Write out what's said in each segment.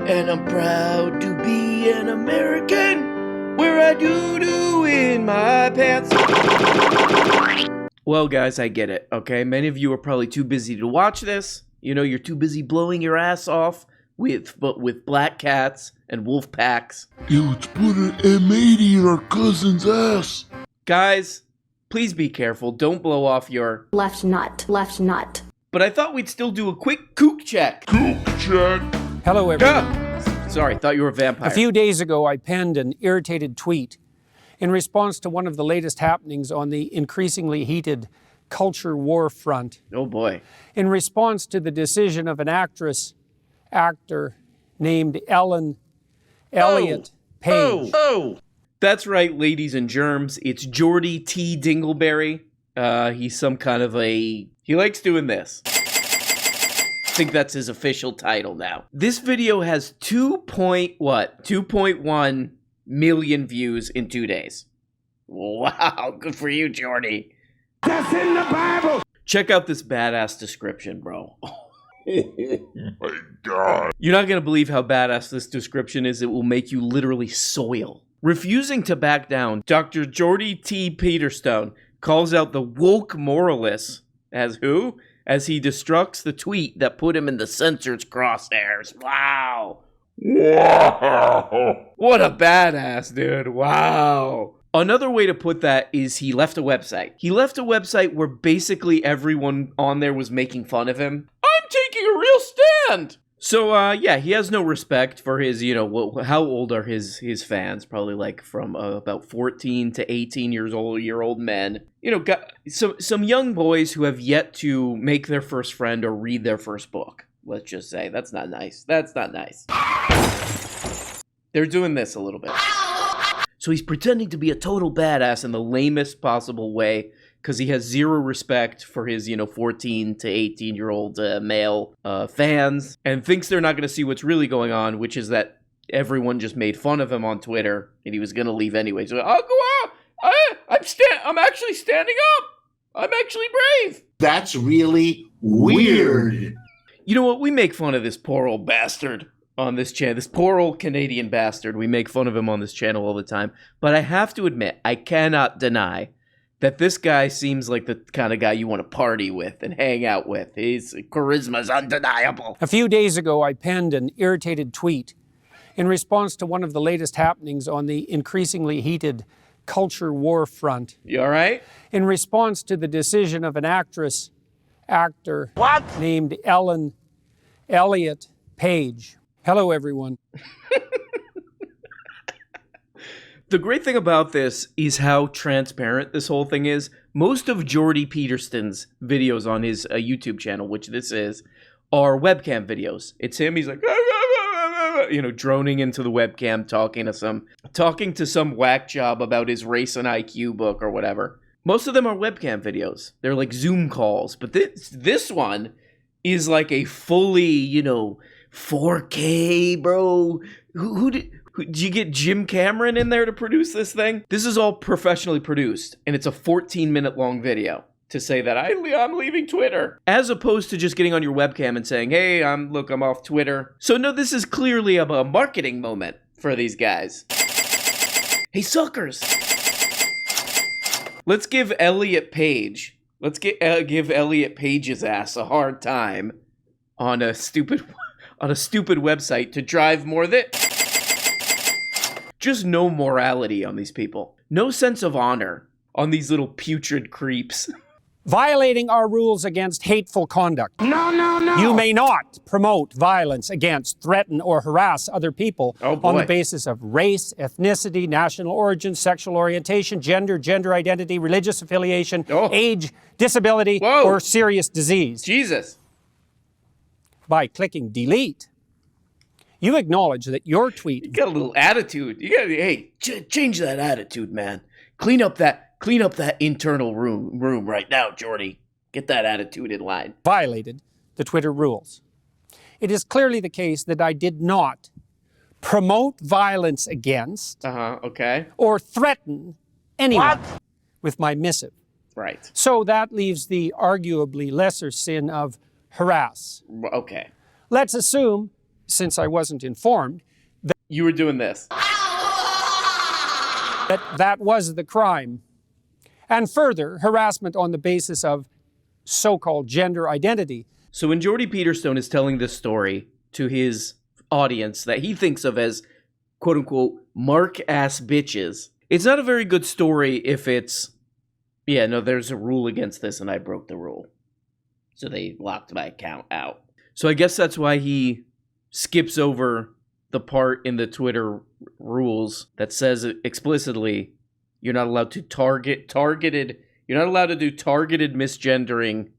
and I'm proud to be an American, where I do in my pants. Well, guys, I get it, okay? Many of you are probably too busy to watch this. You know, you're too busy blowing your ass off with black cats and wolf packs. Yo, let's put an M80 in our cousin's ass. Guys, please be careful. Don't blow off your left nut. But I thought we'd still do a quick kook check. Kook check. Hello, everyone. Sorry, thought you were a vampire. A few days ago, I penned an irritated tweet in response to one of the latest happenings on the increasingly heated culture war front. Oh, boy. In response to the decision of an actor named Ellen Elliott Page. Oh! That's right, ladies and germs. It's Jordy T. Dingleberry. He's some kind of he likes doing this. I think that's his official title now. This video has 2.1 million views in 2 days. Wow, good for you, Jordy. That's in the Bible. Check out this badass description, bro. Oh my God. You're not going to believe how badass this description is. It will make you literally soil. Refusing to back down, Dr. Jordy T. Peterstone calls out the woke moralists as who? As he destructs the tweet that put him in the censor's crosshairs. Wow. Wow. What a badass, dude. Wow. Another way to put that is he left a website. He left a website where basically everyone on there was making fun of him. I'm taking a real stand. So, yeah, he has no respect for his, how old are his fans? Probably like from about 14 to 18 years old men. Some young boys who have yet to make their first friend or read their first book. Let's just say, that's not nice. That's not nice. They're doing this a little bit. So he's pretending to be a total badass in the lamest possible way because he has zero respect for his, 14 to 18-year-old male fans and thinks they're not going to see what's really going on, which is that everyone just made fun of him on Twitter and he was going to leave anyway. So I'll go out. I'm actually standing up. I'm actually brave. That's really weird. You know what? We make fun of this poor old bastard on this channel. This poor old Canadian bastard. We make fun of him on this channel all the time. But I have to admit, I cannot deny that this guy seems like the kind of guy you want to party with and hang out with. His charisma's undeniable. A few days ago, I penned an irritated tweet in response to one of the latest happenings on the increasingly heated culture war front. You all right? In response to the decision of an actor named Ellen Elliott Page. Hello, everyone. The great thing about this is how transparent this whole thing is. Most of Jordy Peterson's videos on his YouTube channel, which this is, are webcam videos. It's him, he's like, droning into the webcam, talking to some whack job about his race and IQ book or whatever. Most of them are webcam videos. They're like Zoom calls. But this one is like a fully, 4K, bro. Did you get Jim Cameron in there to produce this thing? This is all professionally produced, and it's a 14-minute long video to say that I'm leaving Twitter, as opposed to just getting on your webcam and saying, hey, I'm off Twitter. So no, this is clearly a marketing moment for these guys. Hey, suckers. Let's give Elliot Page. Let's give Elliot Page's ass a hard time on a stupid website to drive more just no morality on these people. No sense of honor on these little putrid creeps. Violating our rules against hateful conduct. No. You may not promote violence against, threaten, or harass other people on the basis of race, ethnicity, national origin, sexual orientation, gender identity, religious affiliation, age, disability, or serious disease. Jesus. By clicking delete, you acknowledge that your tweet... You got a little attitude. Hey, change that attitude, man. Clean up that internal room right now, Jordy. Get that attitude in line. ...violated the Twitter rules. It is clearly the case that I did not promote violence against... ...or threaten anyone with my missive. Right. So that leaves the arguably lesser sin of harass. Okay. Let's assume since I wasn't informed, You were doing this. that was the crime. And further, harassment on the basis of so-called gender identity. So when Jordy Peterson is telling this story to his audience that he thinks of as quote-unquote mark-ass bitches, it's not a very good story if it's, yeah, no, there's a rule against this and I broke the rule. So they locked my account out. So I guess that's why he skips over the part in the Twitter rules that says explicitly you're not allowed to you're not allowed to do targeted misgendering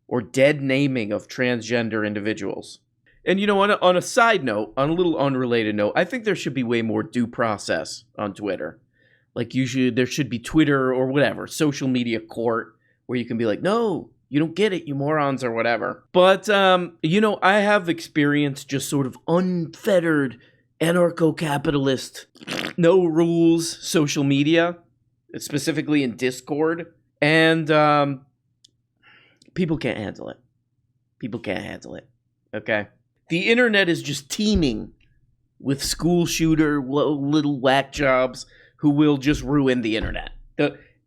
or dead naming of transgender individuals. And you know, on a side note, on a little unrelated note, I think there should be way more due process on Twitter. Like there should be Twitter or whatever, social media court, where you can be like, no, you don't get it, you morons, or whatever. But, you know, I have experienced just sort of unfettered, anarcho-capitalist, no rules social media, specifically in Discord. And people can't handle it. People can't handle it, okay? The internet is just teeming with school shooter, little whack jobs who will just ruin the internet.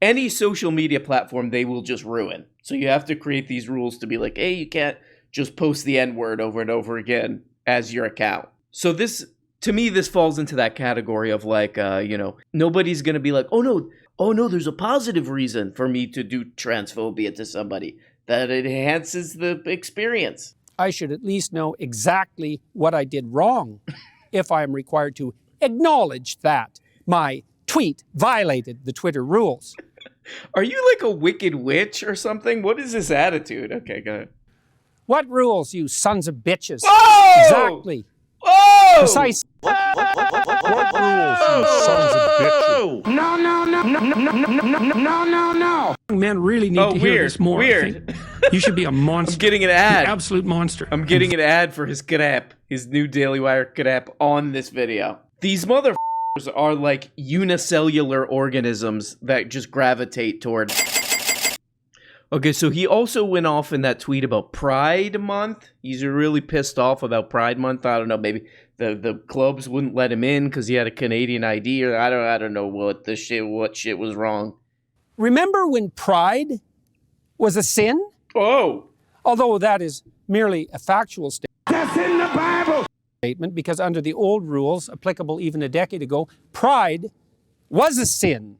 Any social media platform, they will just ruin. So you have to create these rules to be like, hey, you can't just post the N-word over and over again as your account. So this, to me, this falls into that category of like, you know, nobody's going to be like, oh no, there's a positive reason for me to do transphobia to somebody, that it enhances the experience. I should at least know exactly what I did wrong if I am required to acknowledge that my tweet violated the Twitter rules. Are you like a wicked witch or something? What is this attitude? Okay, go ahead. What rules, you sons of bitches? Whoa! Exactly. Whoa! Precise. What rules, you sons of bitches? No. Men really need to hear this more. Weird. I think you should be a monster. I'm getting an ad. An absolute monster. I'm getting an ad for his crap, his new Daily Wire crap on this video. These motherfuckers are like unicellular organisms that just gravitate toward. Okay, so he also went off in that tweet about Pride Month. He's really pissed off about Pride Month. I don't know, maybe the clubs wouldn't let him in because he had a Canadian ID, or I don't know what shit was wrong. Remember when pride was a sin? Oh, Although that is merely a factual That's in the Bible. statement, because under the old rules applicable even a decade ago, pride was a sin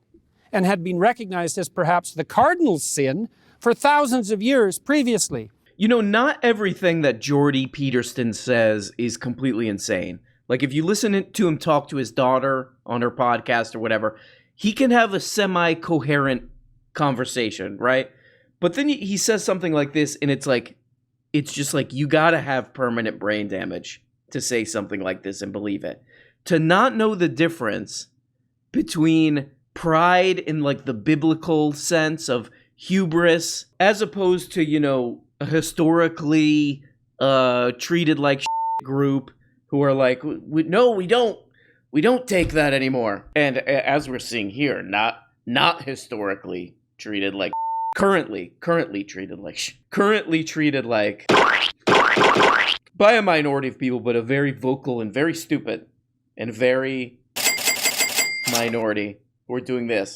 and had been recognized as perhaps the cardinal sin for thousands of years previously. you know, not everything that Jordy Peterson says is completely insane. Like, if you listen to him talk to his daughter on her podcast or whatever, he can have a semi-coherent conversation, right? But then he says something like this, and it's like, it's just like, you gotta have permanent brain damage to say something like this and believe it. To not know the difference between pride in like the biblical sense of hubris, as opposed to, you know, a historically treated like group who are like, no, we don't take that anymore. And as we're seeing here, not historically treated like currently treated like by a minority of people, but a very vocal and very stupid and very minority who are doing this.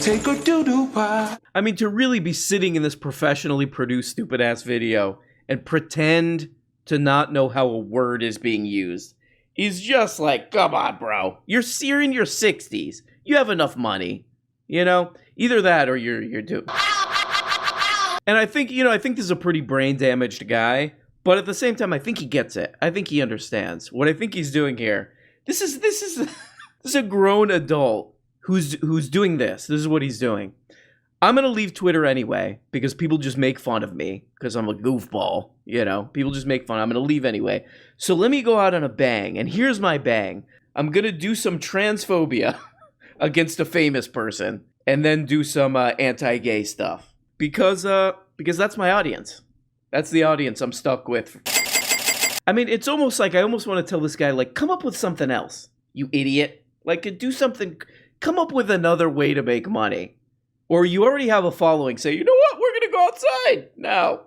Take a doo-doo pie. I mean, to really be sitting in this professionally produced stupid-ass video and pretend to not know how a word is being used is just like, come on, bro. You're in your 60s. You have enough money. You know? Either that or you're doomed. And I think this is a pretty brain-damaged guy, but at the same time, I think he gets it. I think he understands. What I think he's doing here, this is a grown adult who's doing this. This is what he's doing. I'm going to leave Twitter anyway because people just make fun of me because I'm a goofball, you know. People just make fun. I'm going to leave anyway. So let me go out on a bang, and here's my bang. I'm going to do some transphobia against a famous person and then do some anti-gay stuff because that's my audience. That's the audience I'm stuck with. I mean, it's almost like I almost want to tell this guy, like, come up with something else, you idiot. Like, do something, come up with another way to make money. Or you already have a following, say, you know what, we're going to go outside now.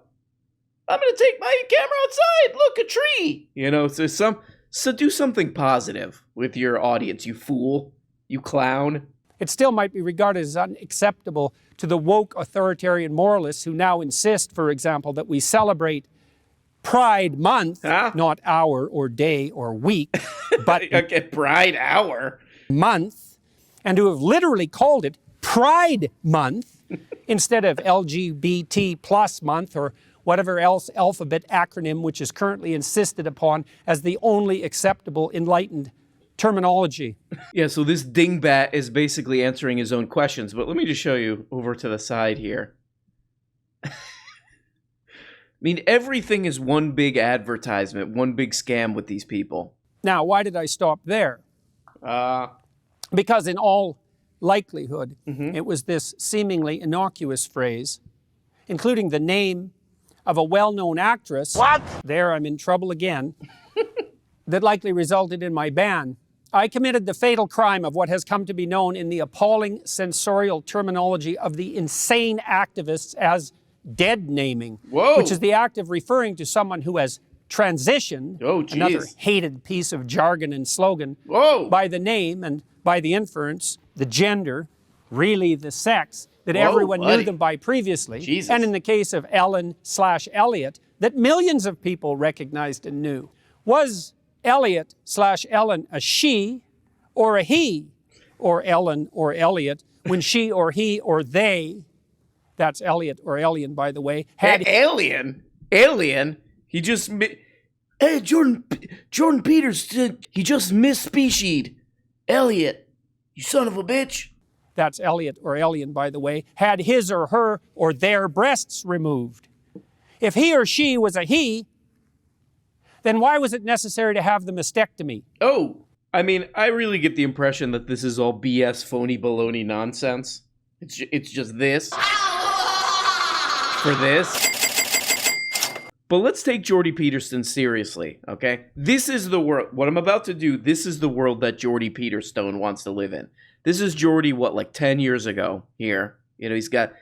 I'm going to take my camera outside. Look, a tree. You know, so do something positive with your audience, you fool, you clown. It still might be regarded as unacceptable to the woke authoritarian moralists who now insist, for example, that we celebrate Pride Month, not hour or day or week, but okay, Pride Hour. Month, and who have literally called it Pride Month instead of LGBT plus month or whatever else alphabet acronym which is currently insisted upon as the only acceptable enlightened terminology. Yeah, so this dingbat is basically answering his own questions, but let me just show you over to the side here. I mean, everything is one big advertisement, one big scam with these people. Now, why did I stop there? Because in all likelihood, it was this seemingly innocuous phrase, including the name of a well-known actress. What? There, I'm in trouble again. That likely resulted in my ban. I committed the fatal crime of what has come to be known in the appalling sensorial terminology of the insane activists as dead naming, which is the act of referring to someone who has transitioned, another hated piece of jargon and slogan, by the name and by the inference, the gender, really the sex, that everyone knew them by previously, and in the case of Ellen/Elliot, that millions of people recognized and knew. Was Elliot/Ellen a she or a he, or Ellen or Elliot, when she or he or they, that's Elliot or Alien, by the way, had... Alien? He just... Hey, Jordan Peterson, he just misspecied. Elliot, you son of a bitch. That's Elliot or Alien, by the way, had his or her or their breasts removed. If he or she was a he, then why was it necessary to have the mastectomy? I mean, I really get the impression that this is all BS, phony, baloney nonsense. It's just this. For this. But let's take Jordy Peterson seriously, okay? This is the world. What I'm about to do, this is the world that Jordy Peterson wants to live in. This is Jordy, like 10 years ago here. You know, he's got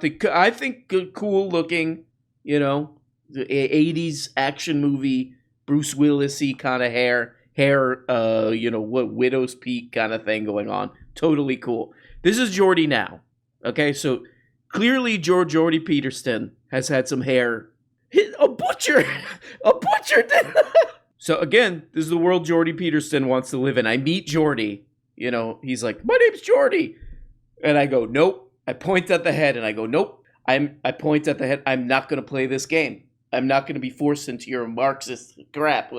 the, I think, good, cool looking, you know, the 80s action movie, Bruce Willis-y kind of hair, you know, what Widow's Peak kind of thing going on. Totally cool. This is Jordy now, okay? So clearly Jordy Peterson has had some hair. A butcher did. So again, this is the world Jordy Peterson wants to live in. I meet Jordy. You know, he's like, my name's Jordy. And I go, nope. I point at the head and I go, nope. I point at the head. I'm not going to play this game. I'm not going to be forced into your Marxist crap.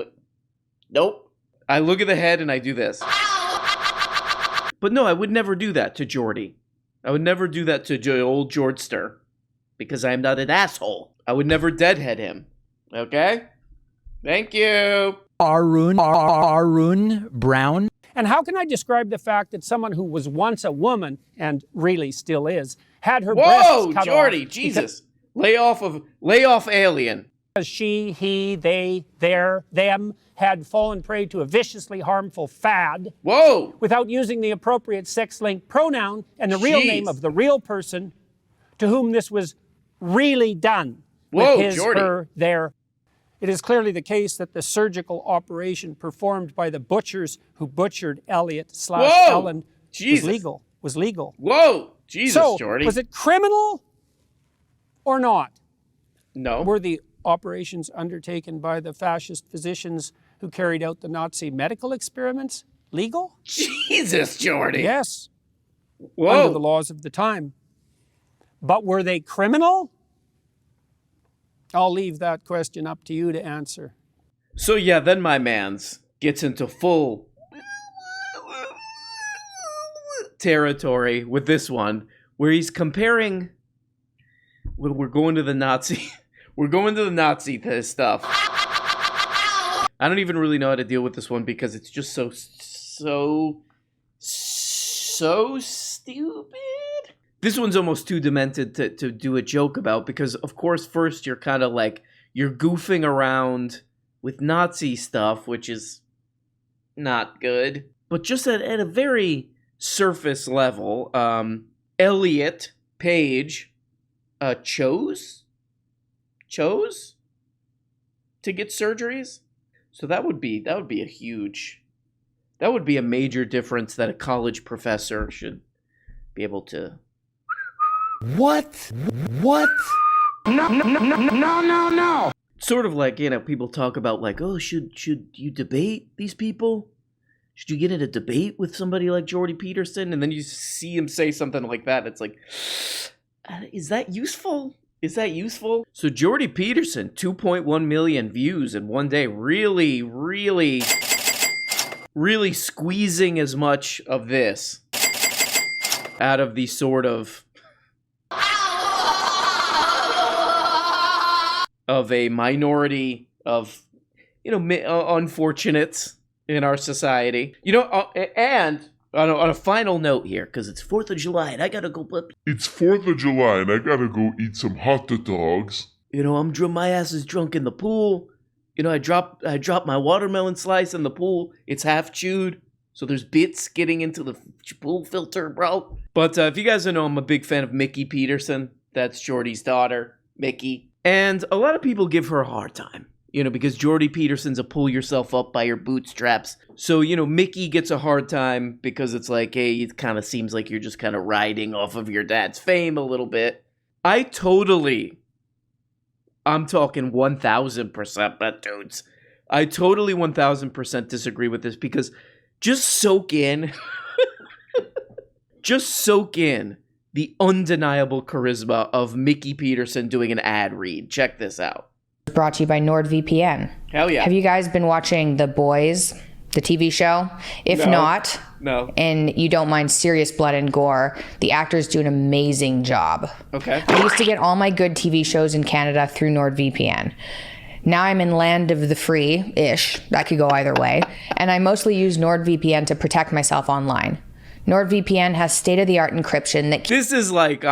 Nope. I look at the head and I do this. But no, I would never do that to Jordy. I would never do that to old Jordster. Because I am not an asshole. I would never deadhead him. Okay? Thank you. Arun Brown. And how can I describe the fact that someone who was once a woman, and really still is, had her breasts cut Jordy, off? Jesus. Lay off Alien. Because she, he, they, their, them had fallen prey to a viciously harmful fad. Without using the appropriate sex-linked pronoun and the real name of the real person to whom this was really done. With his, Jordy. her, their. It is clearly the case that the surgical operation performed by the butchers who butchered Elliot/Ellen was legal. Whoa! Jesus, so, Jordy. Was it criminal or not? No. Were the operations undertaken by the fascist physicians who carried out the Nazi medical experiments legal? Jesus, Jordy. Yes. Under the laws of the time. But were they criminal? I'll leave that question up to you to answer. So yeah, then my mans gets into full territory with this one, where he's comparing. We're going to the Nazi. We're going to the Nazi stuff. I don't even really know how to deal with this one because it's just so stupid. This one's almost too demented to do a joke about because, of course, first you're kind of like, you're goofing around with Nazi stuff, which is not good. But just at a very surface level, Elliot Page chose to get surgeries. So that would be a major difference that a college professor should be able to. What? No. Sort of like, people talk about like, oh, should you debate these people? Should you get in a debate with somebody like Jordy Peterson? And then you see him say something like that. It's like, is that useful? So Jordy Peterson, 2.1 million views in one day. Really, really, really squeezing as much of this out of the sort of a minority of, unfortunates in our society. And on a final note here, because it's 4th of July and I gotta go. It's 4th of July and I gotta go eat some hot dogs. My ass is drunk in the pool. I dropped my watermelon slice in the pool. It's half chewed, so there's bits getting into the pool filter, bro. But if you guys don't know, I'm a big fan of Mickey Peterson. That's Jordy's daughter, Mickey. And a lot of people give her a hard time, because Jordy Peterson's a pull yourself up by your bootstraps. So, Mickey gets a hard time because it's like, hey, it kind of seems like you're just kind of riding off of your dad's fame a little bit. I'm talking 1000%, but dudes, I totally 1000% disagree with this because just soak in the undeniable charisma of Mickey Peterson doing an ad read. Check this out. Brought to you by NordVPN. Hell yeah. Have you guys been watching The Boys, the TV show? If not, and you don't mind serious blood and gore, the actors do an amazing job. Okay. I used to get all my good TV shows in Canada through NordVPN. Now I'm in land of the free-ish. That could go either way. And I mostly use NordVPN to protect myself online. NordVPN has state-of-the-art encryption that... This is like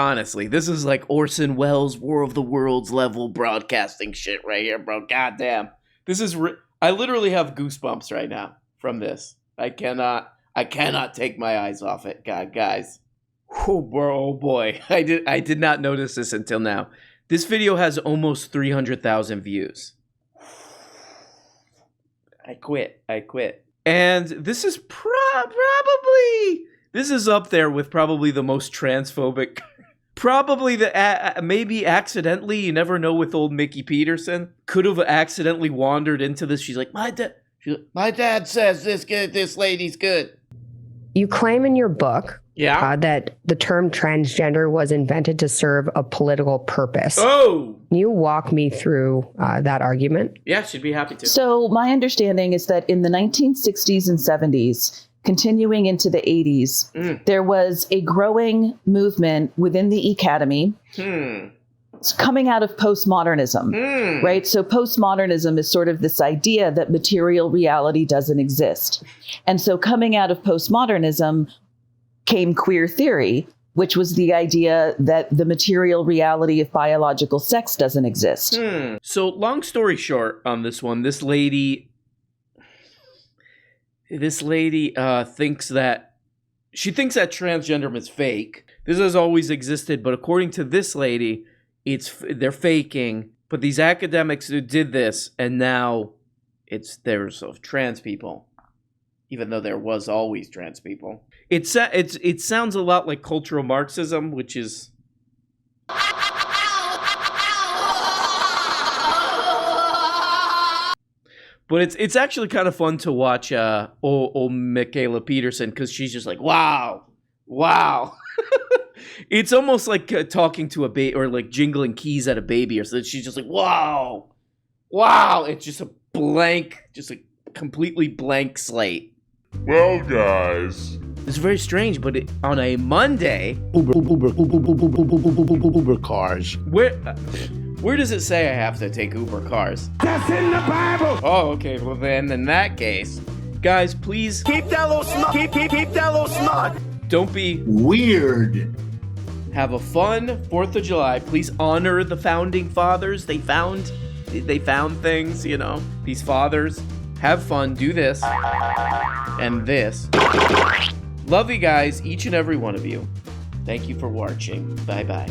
Orson Welles' War of the Worlds level broadcasting shit right here, bro. Goddamn. This is... I literally have goosebumps right now from this. I cannot take my eyes off it. God, guys. Oh, bro, oh boy. I did not notice this until now. This video has almost 300,000 views. I quit. And this is probably... This is up there with probably the most transphobic, probably maybe accidentally, you never know with old Mickey Peterson, could have accidentally wandered into this. She's like, my dad says this lady's good. You claim in your book that the term transgender was invented to serve a political purpose. Oh! Can you walk me through that argument? Yeah, she'd be happy to. So my understanding is that in the 1960s and 70s, continuing into the 80s, there was a growing movement within the academy coming out of postmodernism, right? So postmodernism is sort of this idea that material reality doesn't exist. And so coming out of postmodernism came queer theory, which was the idea that the material reality of biological sex doesn't exist. So long story short on this one, this lady thinks that transgenderism is fake. This has always existed, but according to this lady, they're faking. But these academics who did this, and now there's trans people, even though there was always trans people. It sounds a lot like cultural Marxism, which is. But it's actually kind of fun to watch old Michaela Peterson because she's just like, wow. It's almost like talking to a baby or like jingling keys at a baby or something. She's just like, wow. It's just a completely blank slate. Well, guys. It's very strange, but on a Monday... Uber cars. Where does it say I have to take Uber cars? That's in the Bible. Oh, okay. Well, then in that case, guys, please Keep that little smug. Keep that little smug. don't be Weird. Have a fun 4th of July. Please honor the founding fathers. They found things, These fathers. Have fun. Do this and this. Love you guys, each and every one of you. Thank you for watching. Bye-bye.